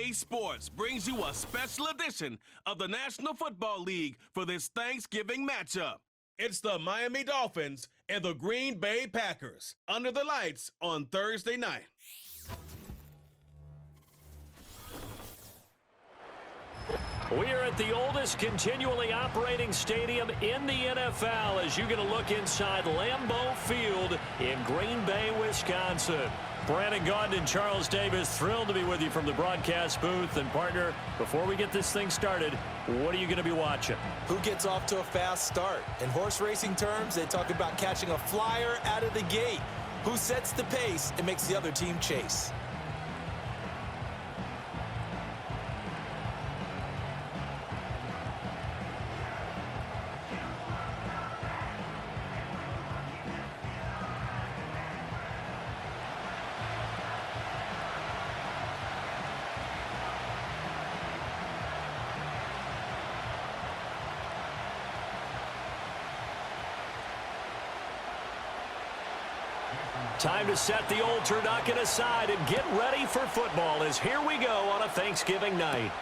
EA Sports brings you a special edition of the National Football League for this Thanksgiving matchup. It's the Miami Dolphins and the Green Bay Packers under the lights on Thursday night. We are at the oldest continually operating stadium in the NFL as you get a look inside Lambeau Field in Green Bay, Wisconsin. Brandon Gaudin and Charles Davis, thrilled to be with you from the broadcast booth. And, partner, before we get this thing started, what are you going to be watching? Who gets off to a fast start? In horse racing terms, they talk about catching a flyer out of the gate. Who sets the pace and makes the other team chase? Time to set the old turducken aside and get ready for football as here we go on a Thanksgiving night.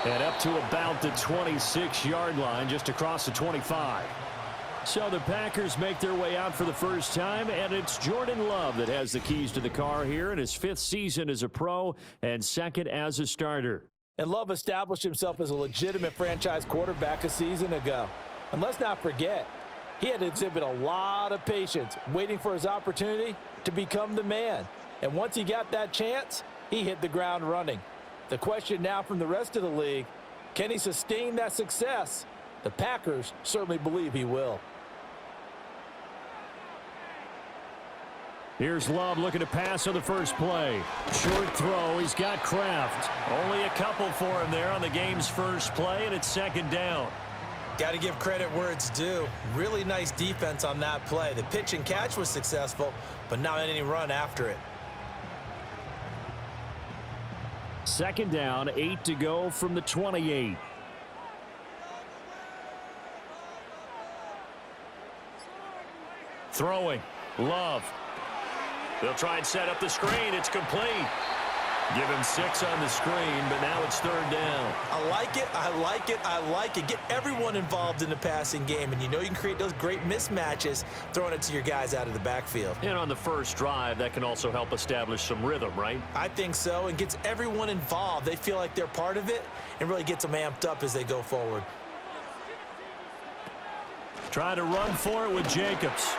And up to about the 26-yard line, just across the 25. So the Packers make their way out for the first time, and it's Jordan Love that has the keys to the car here in his 5th season as a pro and 2nd as a starter. And Love established himself as a legitimate franchise quarterback a season ago. And let's not forget, he had to exhibit a lot of patience waiting for his opportunity to become the man. And once he got that chance, he hit the ground running. The question now from the rest of the league, can he sustain that success? The Packers certainly believe he will. Here's Love looking to pass on the first play. Short throw. He's got Kraft. Only a couple for him there on the game's first play, and it's 2nd down. Got to give credit where it's due. Really nice defense on that play. The pitch and catch was successful, but not any run after it. 2nd down, 8 to go from the 28. Throwing. Love. They'll try and set up the screen. It's complete. Give him 6 on the screen, but now it's 3rd down. I like it, I like it, I like it. Get everyone involved in the passing game, and you know you can create those great mismatches throwing it to your guys out of the backfield. And on the first drive, that can also help establish some rhythm, right? I think so, and gets everyone involved. They feel like they're part of it and really gets them amped up as they go forward. Try to run for it with Jacobs.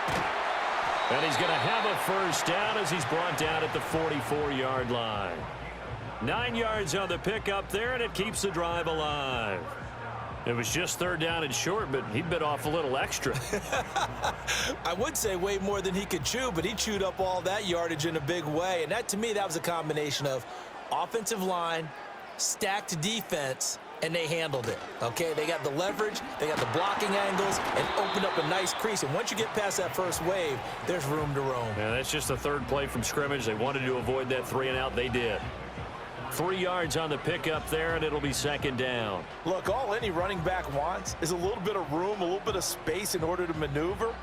And he's going to have a first down as he's brought down at the 44-yard line. 9 yards on the pickup there, and it keeps the drive alive. It was just 3rd down and short, but he bit off a little extra. I would say way more than he could chew, but he chewed up all that yardage in a big way. And that, to me, that was a combination of offensive line, stacked defense, and they handled it, okay? They got the leverage, they got the blocking angles, and opened up a nice crease. And once you get past that first wave, there's room to roam. Yeah, that's just the 3rd play from scrimmage. They wanted to avoid that 3-and-out. They did. 3 yards on the pickup there, and it'll be 2nd down. Look, all any running back wants is a little bit of room, a little bit of space in order to maneuver.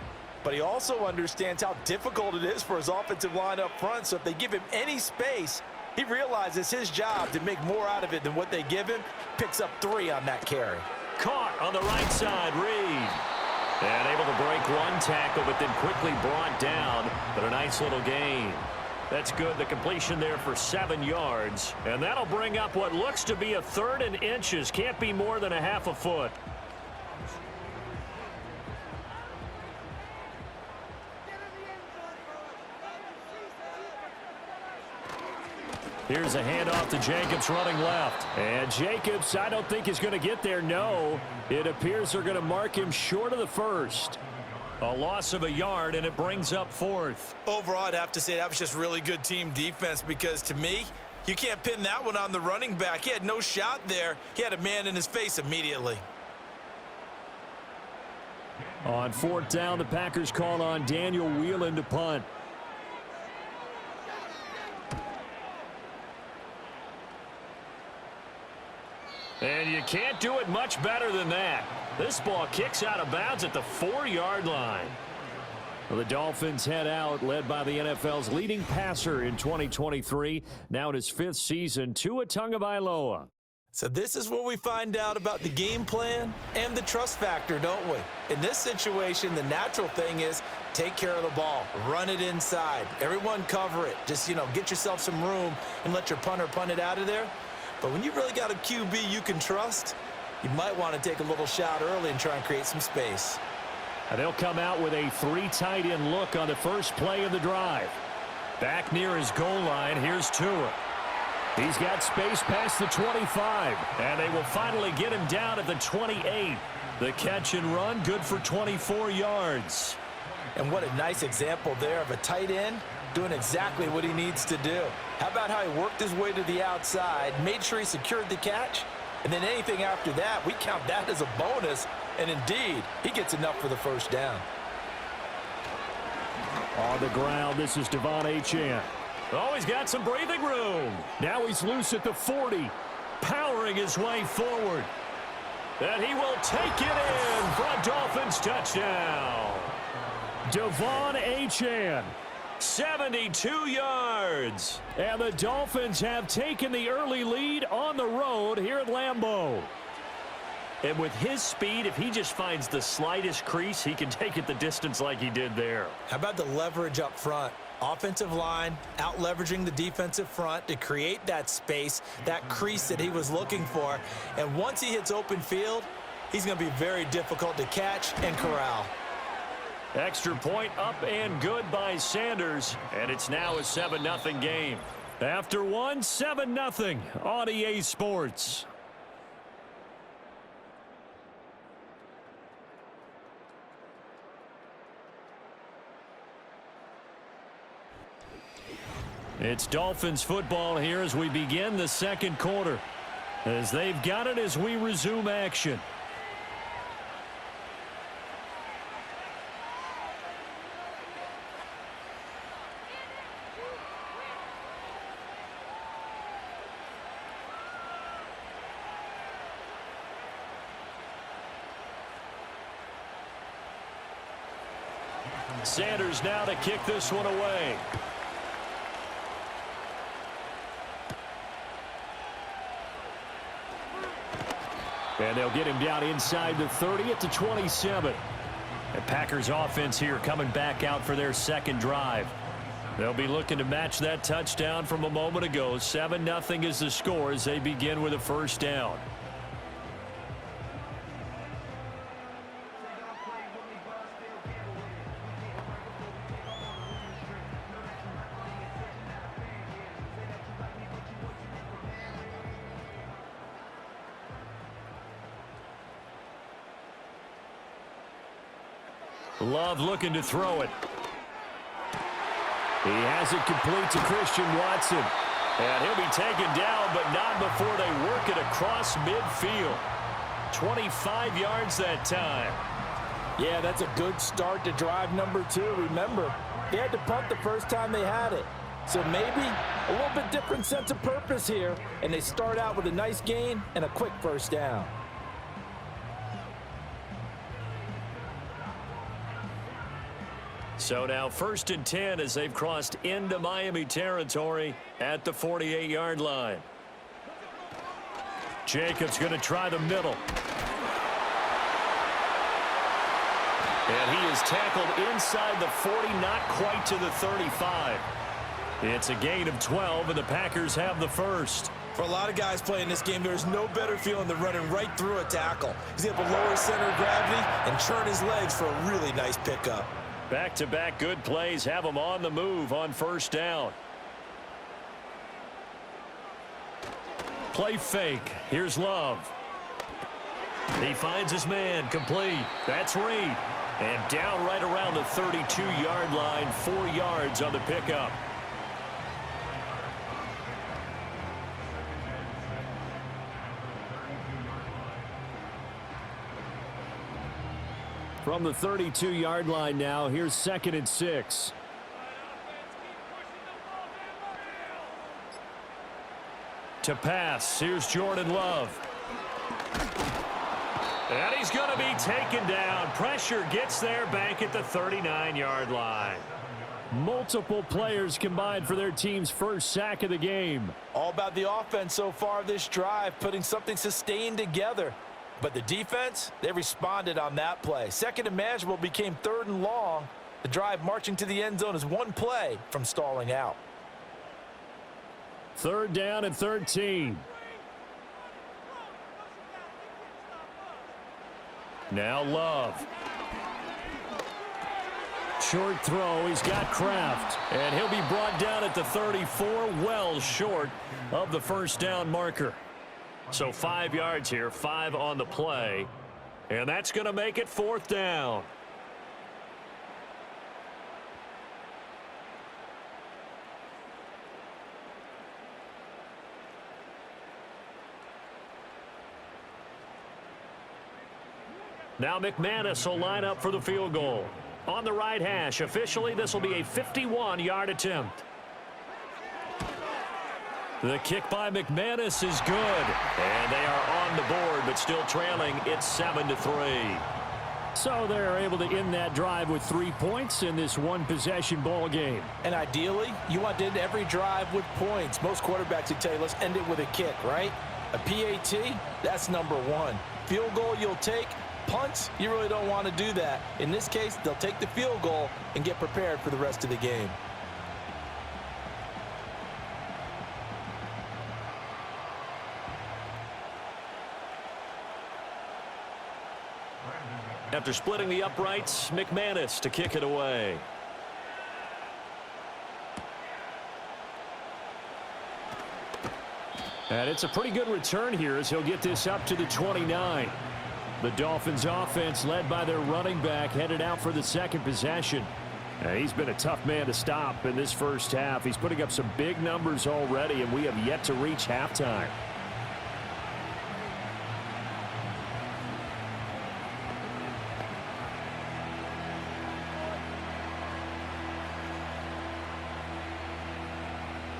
But he also understands how difficult it is for his offensive line up front. So if they give him any space, he realizes his job to make more out of it than what they give him. Picks up 3 on that carry. Caught on the right side, Reed. And able to break 1 tackle, but then quickly brought down. But a nice little gain. That's good. The completion there for 7 yards. And that'll bring up what looks to be a 3rd and inches. Can't be more than a half a foot. Here's a handoff to Jacobs running left. And Jacobs, I don't think is going to get there. No, it appears they're going to mark him short of the 1st. A loss of a yard, and it brings up 4th. Overall, I'd have to say that was just really good team defense because, to me, you can't pin that one on the running back. He had no shot there. He had a man in his face immediately. On 4th down, the Packers call on Daniel Whelan to punt. And you can't do it much better than that. This ball kicks out of bounds at the 4-yard line. Well, the Dolphins head out, led by the NFL's leading passer in 2023, now in his 5th season, Tua Tagovailoa. So this is where we find out about the game plan and the trust factor, don't we? In this situation, the natural thing is take care of the ball, run it inside, everyone cover it. Just, get yourself some room and let your punter punt it out of there. But when you really got a QB you can trust, you might want to take a little shot early and try and create some space. And they'll come out with a 3 tight end look on the first play of the drive. Back near his goal line, here's Tua. He's got space past the 25, and they will finally get him down at the 28. The catch and run, good for 24 yards. And what a nice example there of a tight end doing exactly what he needs to do. How about how he worked his way to the outside, made sure he secured the catch, and then anything after that, we count that as a bonus. And indeed, he gets enough for the first down. On the ground, this is Devon Achane. Oh, he's got some breathing room. Now he's loose at the 40, powering his way forward. And he will take it in for a Dolphins touchdown. Devon Achane, 72 yards. And the Dolphins have taken the early lead on the road here at Lambeau. And with his speed, if he just finds the slightest crease, he can take it the distance like he did there. How about the leverage up front? Offensive line out leveraging the defensive front to create that space, that crease that he was looking for. And once he hits open field, he's going to be very difficult to catch and corral. Extra point up and good by Sanders. And it's now a 7-0 game. After one, 7-0 on EA Sports. It's Dolphins football here as we begin the second quarter. As they've got it as we resume action. Sanders now to kick this one away. And they'll get him down inside the 30 at the 27. The Packers offense here coming back out for their second drive. They'll be looking to match that touchdown from a moment ago. 7-0 is the score as they begin with a first down. Love looking to throw it. He has it complete to Christian Watson. And he'll be taken down, but not before they work it across midfield. 25 yards that time. Yeah, that's a good start to drive number 2. Remember, they had to punt the first time they had it. So maybe a little bit different sense of purpose here. And they start out with a nice gain and a quick first down. So now 1st and 10 as they've crossed into Miami territory at the 48-yard line. Jacobs going to try the middle. And he is tackled inside the 40, not quite to the 35. It's a gain of 12, and the Packers have the first. For a lot of guys playing this game, there's no better feeling than running right through a tackle. He's able to lower his center of gravity and churn his legs for a really nice pickup. Back-to-back good plays have him on the move on first down. Play fake. Here's Love. He finds his man complete. That's Reed. And down right around the 32-yard line, 4 yards on the pickup. From the 32-yard line now, here's 2nd and 6. To pass, here's Jordan Love. And he's going to be taken down. Pressure gets there back at the 39-yard line. Multiple players combined for their team's first sack of the game. All about the offense so far this drive, putting something sustained together. But the defense, they responded on that play. Second and manageable became 3rd and long. The drive marching to the end zone is one play from stalling out. 3rd down and 13. Now Love. Short throw. He's got Kraft. And he'll be brought down at the 34, well short of the first down marker. So 5 yards here, 5 on the play. And that's going to make it 4th down. Now McManus will line up for the field goal. On the right hash, officially this will be a 51-yard attempt. The kick by McManus is good. And they are on the board, but still trailing. It's 7-3. So they're able to end that drive with 3 points in this one-possession ball game. And ideally, you want to end every drive with points. Most quarterbacks would tell you, let's end it with a kick, right? A PAT, that's number 1. Field goal you'll take. Punts, you really don't want to do that. In this case, they'll take the field goal and get prepared for the rest of the game. After splitting the uprights, McManus to kick it away. And it's a pretty good return here as he'll get this up to the 29. The Dolphins offense, led by their running back, headed out for the second possession. He's been a tough man to stop in this first half. He's putting up some big numbers already, and we have yet to reach halftime.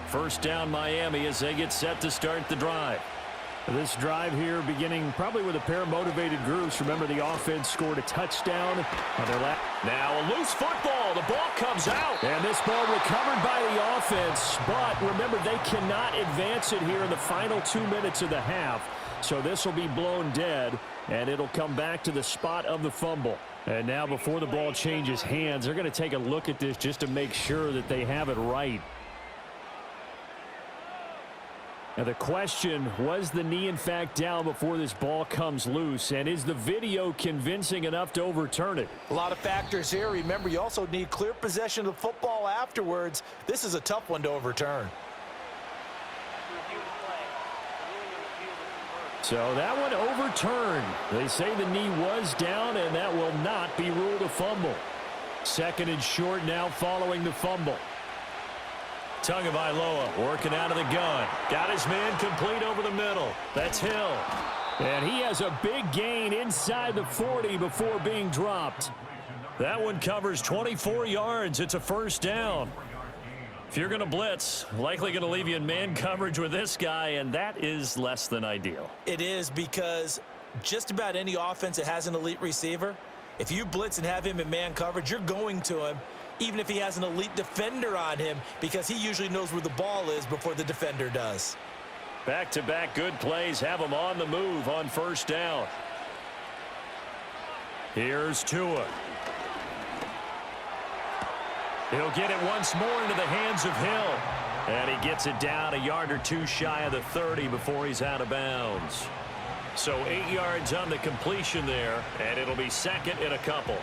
First down Miami as they get set to start the drive. This drive here beginning probably with a pair of motivated groups. Remember, the offense scored a touchdown on their last. Now a loose football. The ball comes out. And this ball recovered by the offense. But remember, they cannot advance it here in the final 2 minutes of the half. So this will be blown dead, and it'll come back to the spot of the fumble. And now before the ball changes hands, they're going to take a look at this just to make sure that they have it right. Now the question, was the knee in fact down before this ball comes loose? And is the video convincing enough to overturn it? A lot of factors here. Remember, you also need clear possession of the football afterwards. This is a tough one to overturn. So that one overturned. They say the knee was down, and that will not be ruled a fumble. 2nd and short now following the fumble. Tagovailoa working out of the gun. Got his man complete over the middle. That's Hill. And he has a big gain inside the 40 before being dropped. That one covers 24 yards. It's a first down. If you're going to blitz, likely going to leave you in man coverage with this guy, and that is less than ideal. It is, because just about any offense that has an elite receiver, if you blitz and have him in man coverage, you're going to him, even if he has an elite defender on him, because he usually knows where the ball is before the defender does. Back-to-back good plays have him on the move on first down. Here's Tua. He'll get it once more into the hands of Hill. And he gets it down a yard or two shy of the 30 before he's out of bounds. So 8 yards on the completion there, and it'll be second and a couple.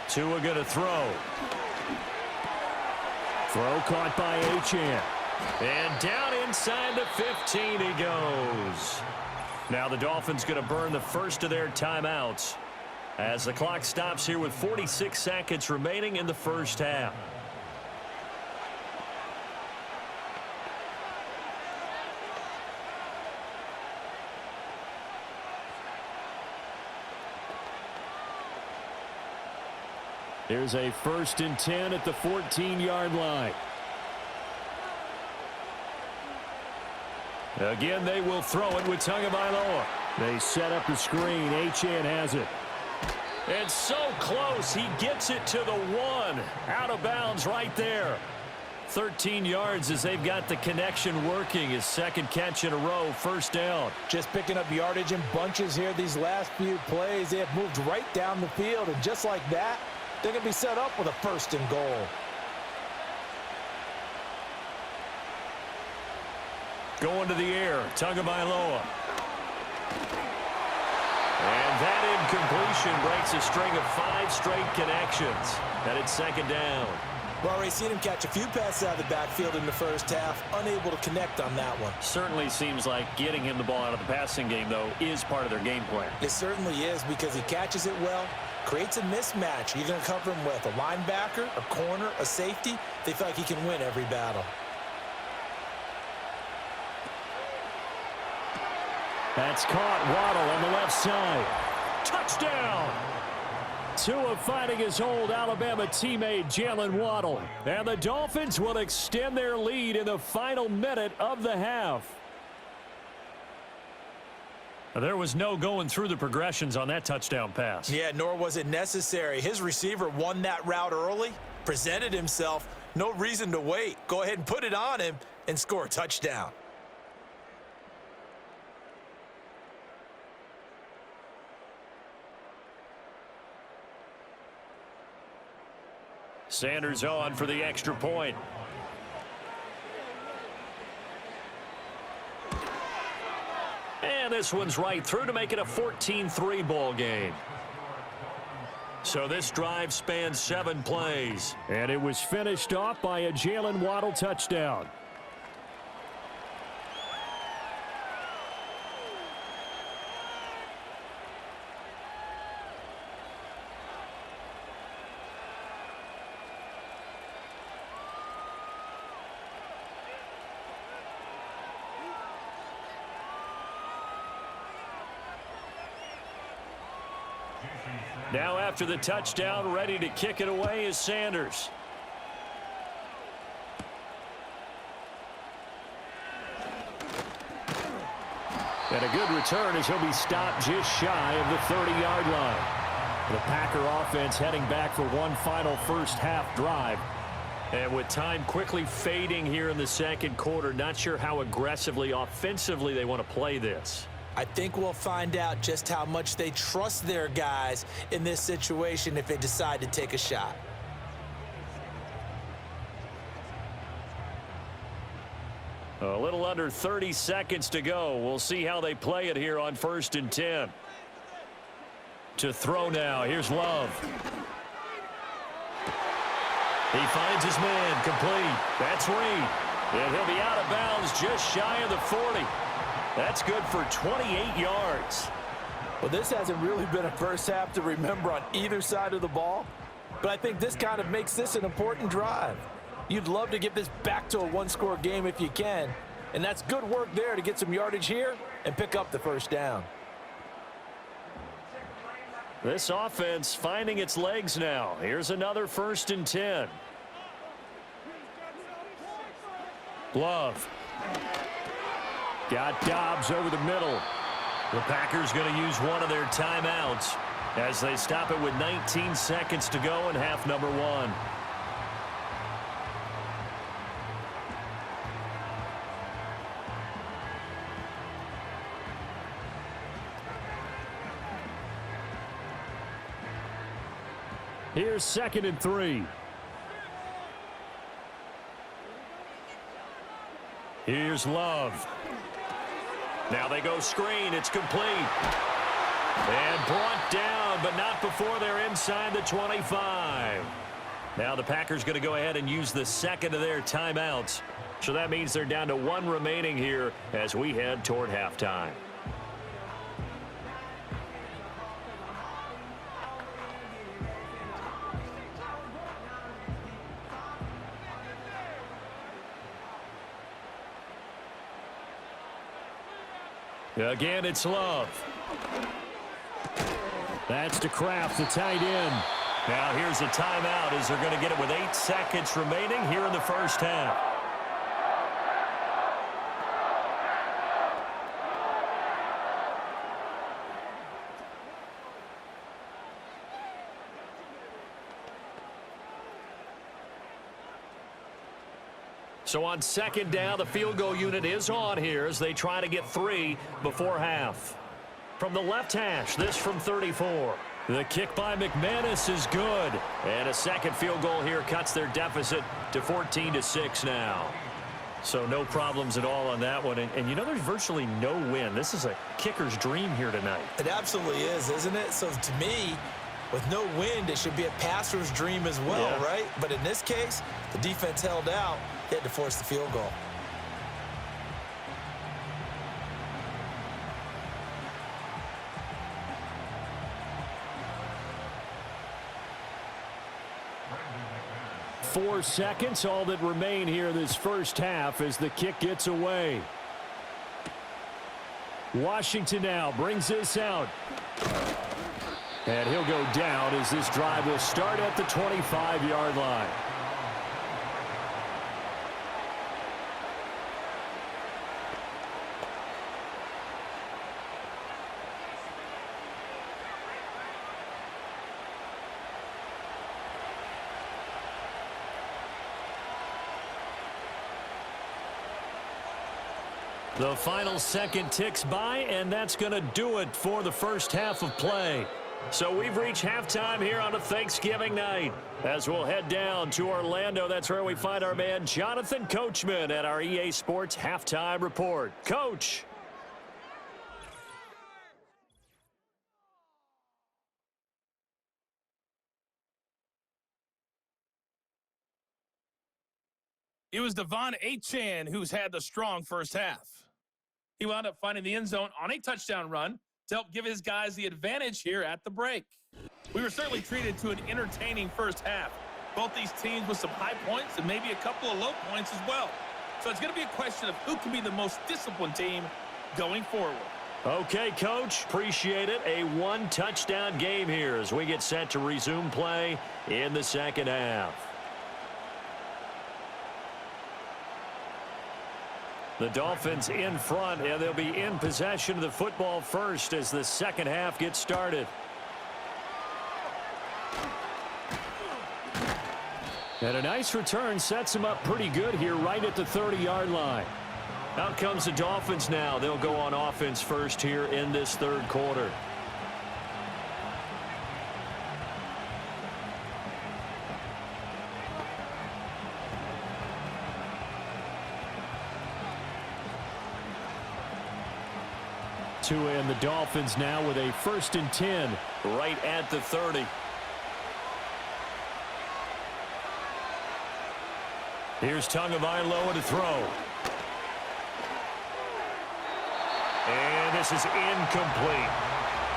Tua going to throw. Throw caught by Achane. And down inside the 15 he goes. Now the Dolphins going to burn the first of their timeouts as the clock stops here with 46 seconds remaining in the first half. Here's a 1st and 10 at the 14-yard line. Again, they will throw it with Tagovailoa. They set up the screen. Achane has it. And so close. He gets it to the 1. Out of bounds right there. 13 yards as they've got the connection working. His second catch in a row, 1st down. Just picking up yardage in bunches here these last few plays. They have moved right down the field, and just like that, they're going to be set up with a 1st and goal. Going to the air, Tagovailoa. And that incompletion breaks a string of 5 straight connections. And it's 2nd down. Well, already seen him catch a few passes out of the backfield in the first half, unable to connect on that one. Certainly seems like getting him the ball out of the passing game, though, is part of their game plan. It certainly is, because he catches it well, creates a mismatch. You're going to cover him with a linebacker, a corner, a safety. They feel like he can win every battle. That's caught. Waddle on the left side. Touchdown! Tua fighting his old Alabama teammate Jalen Waddle. And the Dolphins will extend their lead in the final minute of the half. There was no going through the progressions on that touchdown pass. Yeah, nor was it necessary. His receiver won that route early, presented himself. No reason to wait. Go ahead and put it on him and score a touchdown. Sanders on for the extra point. And this one's right through to make it a 14-3 ball game. So this drive spans 7 plays. And it was finished off by a Jalen Waddle touchdown. Now after the touchdown, ready to kick it away is Sanders. And a good return as he'll be stopped just shy of the 30-yard line. The Packer offense heading back for one final first half drive. And with time quickly fading here in the second quarter, not sure how aggressively, offensively they want to play this. I think we'll find out just how much they trust their guys in this situation if they decide to take a shot. A little under 30 seconds to go. We'll see how they play it here on 1st and 10. To throw now. Here's Love. He finds his man, complete. That's Reed. And he'll be out of bounds just shy of the 40. That's good for 28 yards. Well, this hasn't really been a first half to remember on either side of the ball, but I think this kind of makes this an important drive. You'd love to get this back to a one-score game if you can, and that's good work there to get some yardage here and pick up the 1st down. This offense finding its legs now. Here's another 1st and 10. Love. Got Dobbs over the middle. The Packers going to use one of their timeouts as they stop it with 19 seconds to go in half number 1. Here's 2nd and 3. Here's Love. Now they go screen. It's complete. And brought down, but not before they're inside the 25. Now the Packers going to go ahead and use the second of their timeouts. So that means they're down to 1 remaining here as we head toward halftime. Again, it's Love. That's to Kraft, the tight end. Now here's a timeout as they're going to get it with 8 seconds remaining here in the first half. So on second down, the field goal unit is on here as they try to get 3 before half. From the left hash, this from 34. The kick by McManus is good. And a second field goal here cuts their deficit to 14-6 now. So no problems at all on that one. And you know, there's virtually no win. This is a kicker's dream here tonight. It absolutely is, isn't it? So to me, with no wind, it should be a passer's dream as well, right? But in this case, the defense held out. They had to force the field goal. Four seconds, all that remain here this first half as the kick gets away. Washington now brings this out. And he'll go down as this drive will start at the 25-yard line. The final second ticks by, and that's going to do it for the first half of play. So we've reached halftime here on a Thanksgiving night. As we'll head down to Orlando, that's where we find our man Jonathan Coachman at our EA Sports Halftime Report. Coach. It was Devon Achane who's had the strong first half. He wound up finding the end zone on a touchdown run to help give his guys the advantage here at the break. We were certainly treated to an entertaining first half. Both these teams with some high points and maybe a couple of low points as well. So it's going to be a question of who can be the most disciplined team going forward. Okay, Coach. Appreciate it. A one-touchdown game here as we get set to resume play in the second half. The Dolphins in front, and they'll be in possession of the football first as the second half gets started. And a nice return sets them up pretty good here right at the 30-yard line. Out comes the Dolphins now. They'll go on offense first here in this third quarter. And the Dolphins now with a 1st and 10 right at the 30. Here's Tagovailoa to throw. And this is incomplete.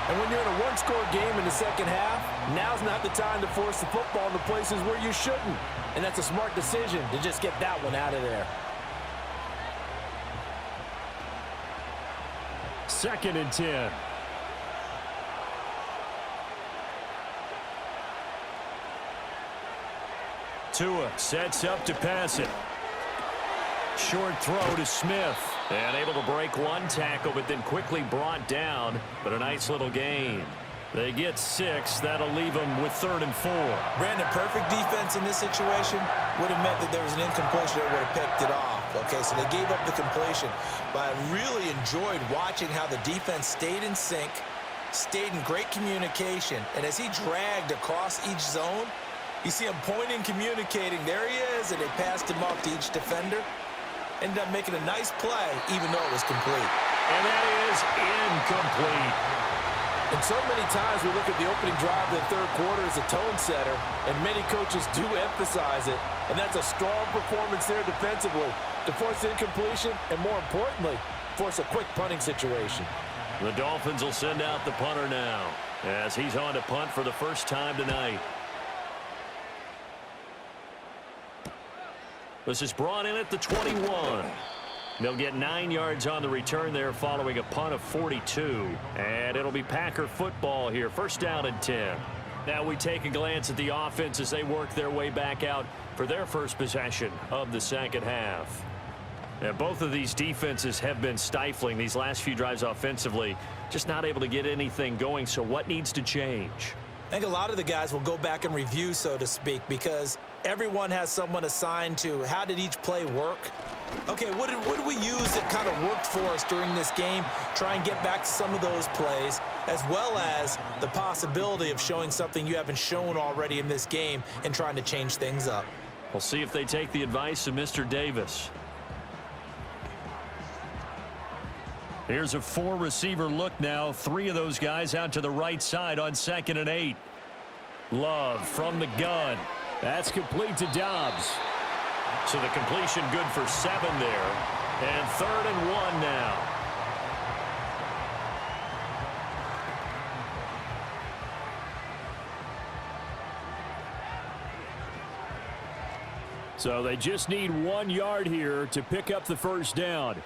And when you're in a one-score game in the second half, now's not the time to force the football into places where you shouldn't. And that's a smart decision to just get that one out of there. 2nd and 10. Tua sets up to pass it. Short throw to Smith. And able to break one tackle, but then quickly brought down. But a nice little gain. They get 6. That'll leave them with 3rd and 4. Brandon, perfect defense in this situation would have meant that there was an incompletion that would have picked it off. Okay, so they gave up the completion. But I really enjoyed watching how the defense stayed in sync, stayed in great communication. And as he dragged across each zone, you see him pointing, communicating. There he is, and they passed him off to each defender. Ended up making a nice play, even though it was complete. And that is incomplete. And so many times we look at the opening drive of the third quarter as a tone setter, and many coaches do emphasize it. And that's a strong performance there defensively to force incompletion and, more importantly, force a quick punting situation. The Dolphins will send out the punter now as he's on to punt for the first time tonight. This is brought in at the 21. They'll get 9 yards on the return there following a punt of 42. And it'll be Packer football here. 1st down and 10. Now we take a glance at the offense as they work their way back out for their first possession of the second half. And both of these defenses have been stifling these last few drives offensively, just not able to get anything going. So what needs to change? I think a lot of the guys will go back and review, so to speak, because everyone has someone assigned to how did each play work. Okay, what did we use that kind of worked for us during this game? Try and get back to some of those plays, as well as the possibility of showing something you haven't shown already in this game and trying to change things up. We'll see if they take the advice of Mr. Davis. Here's a 4-receiver look now. 3 of those guys out to the right side on 2nd and 8. Love from the gun. That's complete to Dobbs. So the completion good for 7 there. And 3rd and 1 now. So they just need 1 yard here to pick up the first down.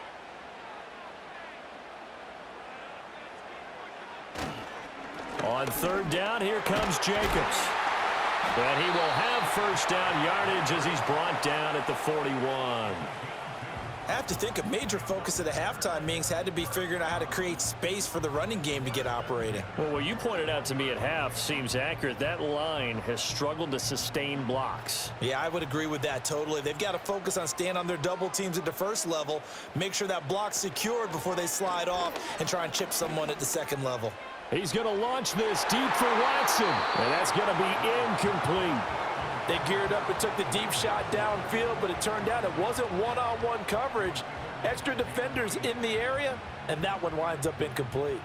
On 3rd down, here comes Jacobs. And he will have first down yardage as he's brought down at the 41. I have to think a major focus of the halftime meetings had to be figuring out how to create space for the running game to get operating. Well, what you pointed out to me at half seems accurate. That line has struggled to sustain blocks. Yeah, I would agree with that totally. They've got to focus on staying on their double teams at the first level, make sure that block's secured before they slide off and try and chip someone at the second level. He's going to launch this deep for Watson, and that's going to be incomplete. They geared up and took the deep shot downfield, but it turned out it wasn't one-on-one coverage. Extra defenders in the area, and that one winds up incomplete.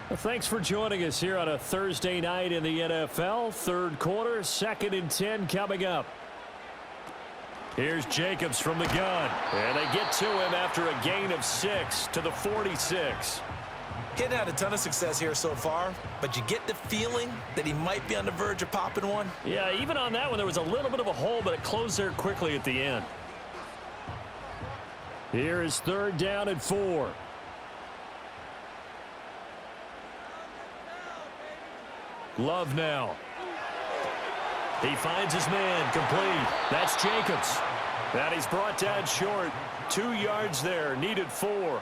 Well, thanks for joining us here on a Thursday night in the NFL. 3rd quarter, 2nd and 10 coming up. Here's Jacobs from the gun, and they get to him after a gain of 6 to the 46. He hadn't had a ton of success here so far, but you get the feeling that he might be on the verge of popping one. Yeah, even on that one, there was a little bit of a hole, but it closed there quickly at the end. Here is 3rd down and 4. Love now. He finds his man, complete. That's Jacobs. And he's brought down short. 2 yards there, needed 4.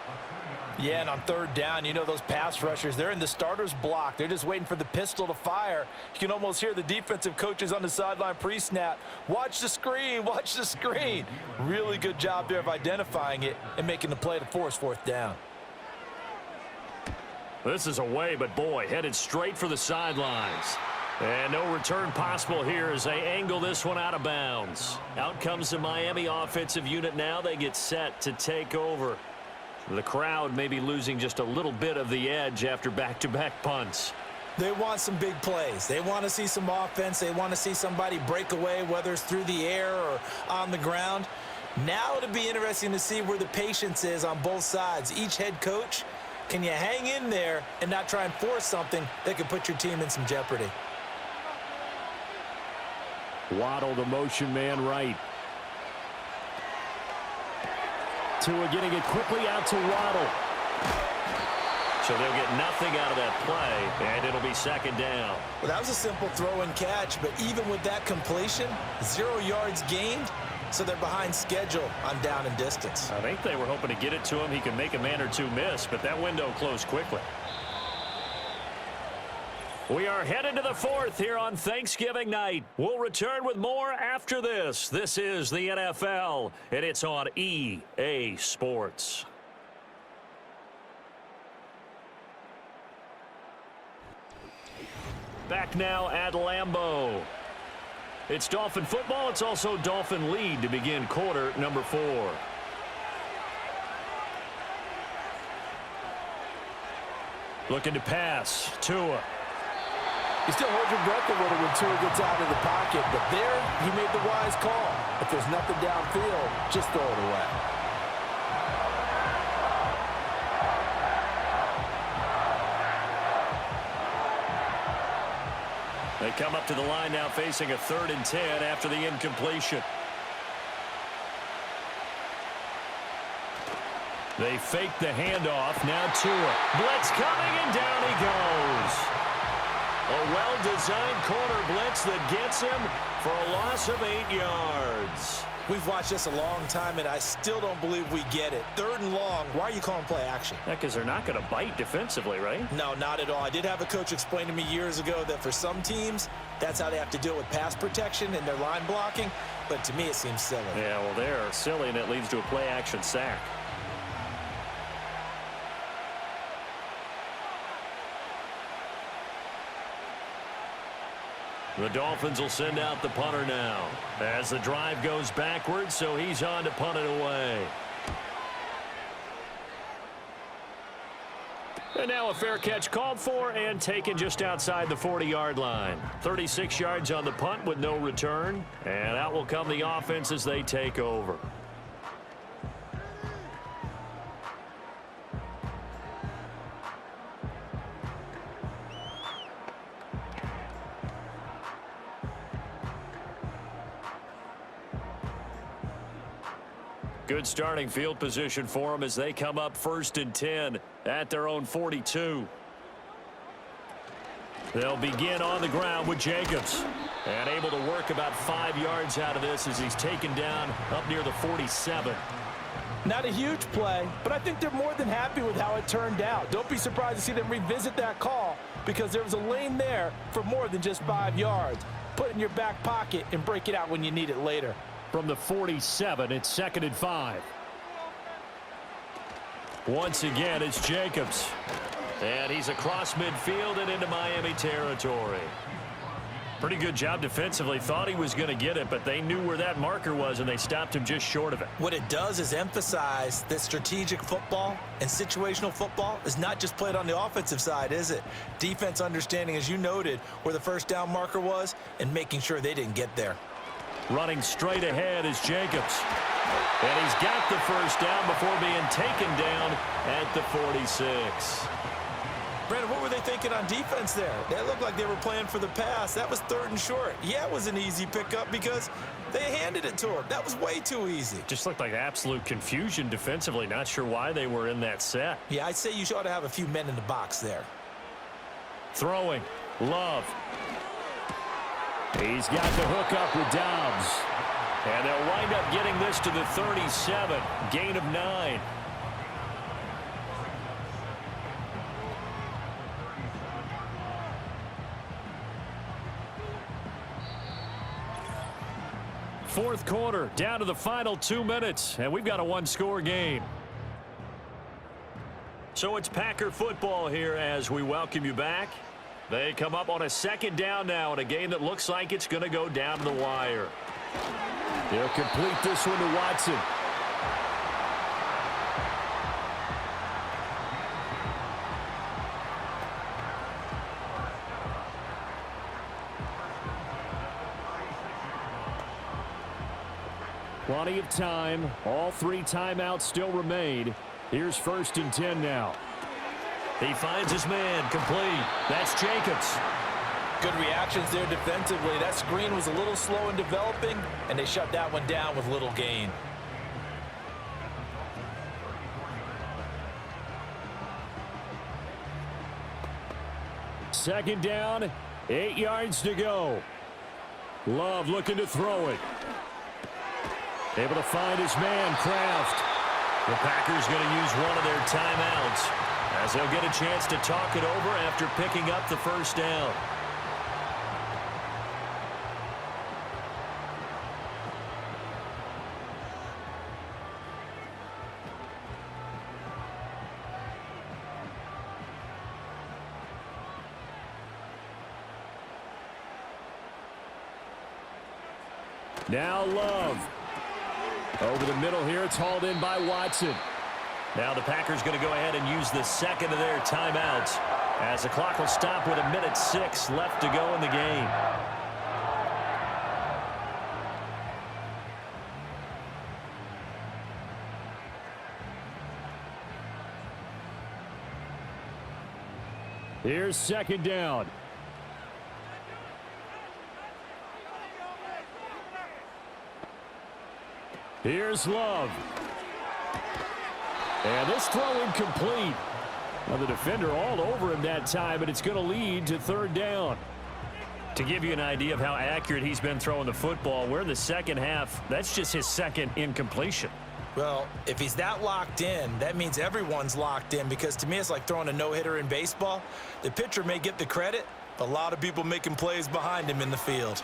Yeah, and on 3rd down, you know those pass rushers, they're in the starter's block. They're just waiting for the pistol to fire. You can almost hear the defensive coaches on the sideline pre-snap. Watch the screen, watch the screen. Really good job there of identifying it and making the play to force 4th down. This is away, but boy, headed straight for the sidelines. And no return possible here as they angle this one out of bounds. Out comes the Miami offensive unit now. They get set to take over. The crowd may be losing just a little bit of the edge after back-to-back punts. They want some big plays. They want to see some offense. They want to see somebody break away, whether it's through the air or on the ground. Now it'll be interesting to see where the patience is on both sides. Each head coach, can you hang in there and not try and force something that could put your team in some jeopardy? Waddle, the motion man right. Tua getting it quickly out to Waddle. So they'll get nothing out of that play, and it'll be 2nd down. Well, that was a simple throw and catch, but even with that completion, 0 yards gained, so they're behind schedule on down and distance. I think they were hoping to get it to him. He could make a man or two miss, but that window closed quickly. We are headed to the 4th here on Thanksgiving night. We'll return with more after this. This is the NFL, and it's on EA Sports. Back now at Lambeau. It's Dolphin football. It's also Dolphin lead to begin quarter number 4. Looking to pass. Tua. You still hold your breath a little when Tua gets out of the pocket, but there he made the wise call. If there's nothing downfield, just throw it away. They come up to the line now facing a 3rd and 10 after the incompletion. They fake the handoff. Now Tua. Blitz coming, and down he goes. A well-designed corner blitz that gets him for a loss of 8 yards. We've watched this a long time, and I still don't believe we get it. 3rd and long, why are you calling play action? Yeah, because they're not going to bite defensively, right? No, not at all. I did have a coach explain to me years ago that for some teams, that's how they have to deal with pass protection and their line blocking. But to me, it seems silly. Yeah, well, they're silly, and it leads to a play action sack. The Dolphins will send out the punter now as the drive goes backwards, so he's on to punt it away. And now a fair catch called for and taken just outside the 40-yard line. 36 yards on the punt with no return, and out will come the offense as they take over. Good starting field position for them as they come up 1st and 10 at their own 42. They'll begin on the ground with Jacobs. And able to work about 5 yards out of this as he's taken down up near the 47. Not a huge play, but I think they're more than happy with how it turned out. Don't be surprised to see them revisit that call because there was a lane there for more than just 5 yards. Put it in your back pocket and break it out when you need it later. From the 47, it's 2nd and 5. Once again, it's Jacobs. And he's across midfield and into Miami territory. Pretty good job defensively. Thought he was going to get it, but they knew where that marker was, and they stopped him just short of it. What it does is emphasize that strategic football and situational football is not just played on the offensive side, is it? Defense understanding, as you noted, where the 1st down marker was and making sure they didn't get there. Running straight ahead is Jacobs. And he's got the 1st down before being taken down at the 46. Brandon, what were they thinking on defense there? They looked like they were playing for the pass. That was 3rd and short. Yeah, it was an easy pickup because they handed it to him. That was way too easy. Just looked like absolute confusion defensively. Not sure why they were in that set. Yeah, I'd say you ought to have a few men in the box there. Throwing. Love. He's got the hook up with Dobbs. And they'll wind up getting this to the 37. Gain of 9. Fourth quarter, down to the final 2 minutes, and we've got a 1-score game. So it's Packer football here as we welcome you back. They come up on a 2nd down now in a game that looks like it's going to go down to the wire. They'll complete this one to Watson. Plenty of time. All 3 timeouts still remain. Here's 1st and 10 now. He finds his man complete. That's Jacobs. Good reactions there defensively. That screen was a little slow in developing, and they shut that one down with little gain. Second down, 8 yards to go. Love looking to throw it. Able to find his man, Kraft. The Packers going to use one of their timeouts as they'll get a chance to talk it over after picking up the 1st down. Now Love. Over the middle here, it's hauled in by Watson. Now the Packers going to go ahead and use the 2nd of their timeouts as the clock will stop with 1:06 left to go in the game. Here's 2nd down. Here's Love. And this throw incomplete. Well, the defender all over him that time, but it's going to lead to third down. To give you an idea of how accurate he's been throwing the football, we're in the second half. That's just his second incompletion. Well, if he's that locked in, that means everyone's locked in, because to me it's like throwing a no-hitter in baseball. The pitcher may get the credit, but a lot of people making plays behind him in the field.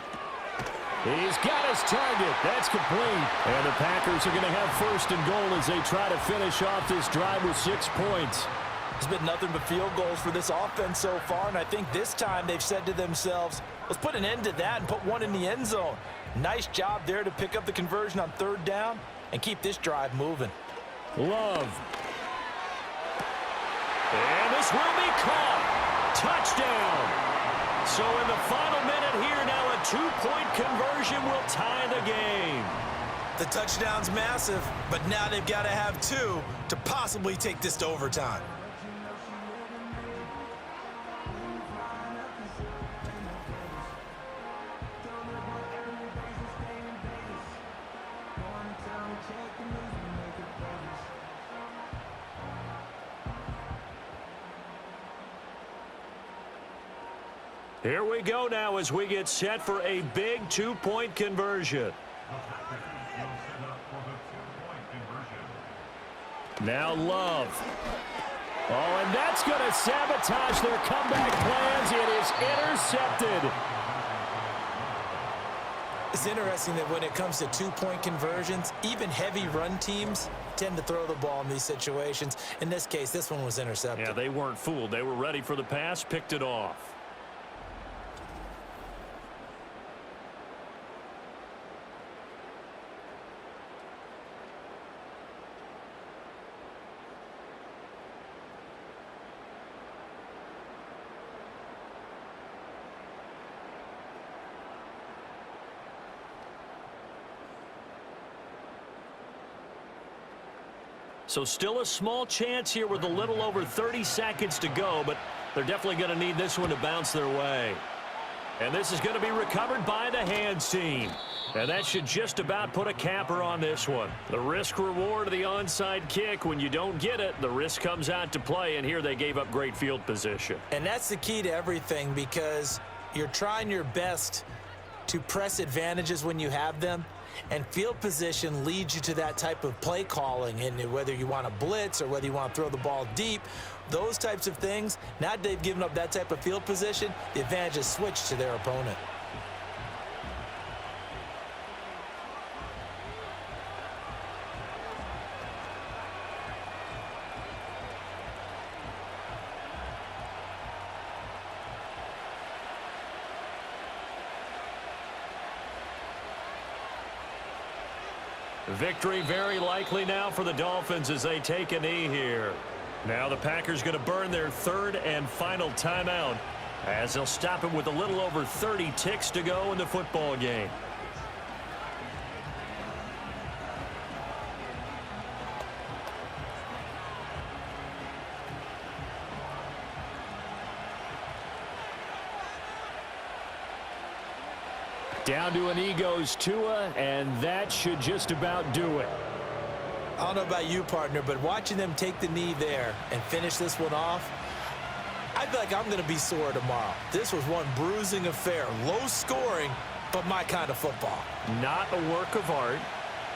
He's got his target. That's complete. And the Packers are going to have first and goal as they try to finish off this drive with 6 points. There's been nothing but field goals for this offense so far, and I think this time they've said to themselves, let's put an end to that and put one in the end zone. Nice job there to pick up the conversion on third down and keep this drive moving. Love. And this will be caught. Touchdown. So in the final minute here now, a 2-point conversion will tie the game. The touchdown's massive, but now they've got to have 2 to possibly take this to overtime. Here we go now as we get set for a big 2-point conversion. Now Love. Oh, and that's going to sabotage their comeback plans. It is intercepted. It's interesting that when it comes to 2-point conversions, even heavy run teams tend to throw the ball in these situations. In this case, this one was intercepted. Yeah, they weren't fooled. They were ready for the pass, picked it off. So still a small chance here with a little over 30 seconds to go, but they're definitely going to need this one to bounce their way. And this is going to be recovered by the hands team. And that should just about put a capper on this one. The risk-reward of the onside kick, when you don't get it, the risk comes out to play, and here they gave up great field position. And that's the key to everything, because you're trying your best to press advantages when you have them. And field position leads you to that type of play calling, and whether you want to blitz or whether you want to throw the ball deep, those types of things. Now that they've given up that type of field position, the advantage is switched to their opponent. Victory very likely now for the Dolphins as they take a knee here. Now the Packers going to burn their third and final timeout as they'll stop it with a little over 30 ticks to go in the football game. Down to an knee goes Tua, and that should just about do it. I don't know about you, partner, but watching them take the knee there and finish this one off, I feel like I'm going to be sore tomorrow. This was one bruising affair. Low scoring, but my kind of football. Not a work of art,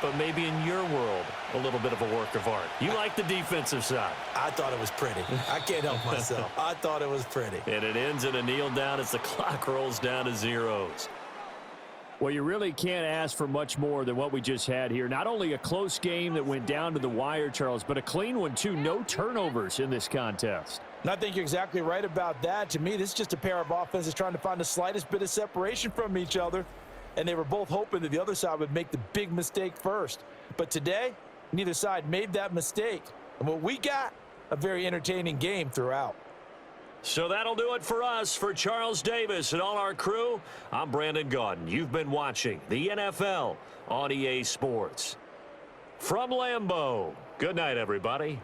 but maybe in your world, a little bit of a work of art. You like the defensive side. I thought it was pretty. I can't help myself. I thought it was pretty. And it ends in a kneel down as the clock rolls down to zeros. Well, you really can't ask for much more than what we just had here. Not only a close game that went down to the wire, Charles, but a clean one, too. No turnovers in this contest. And I think you're exactly right about that. To me, this is just a pair of offenses trying to find the slightest bit of separation from each other. And they were both hoping that the other side would make the big mistake first. But today, neither side made that mistake. And what we got, a very entertaining game throughout. So that'll do it for us. For Charles Davis and all our crew, I'm Brandon Gaudin. You've been watching the NFL on EA Sports. From Lambeau, good night, everybody.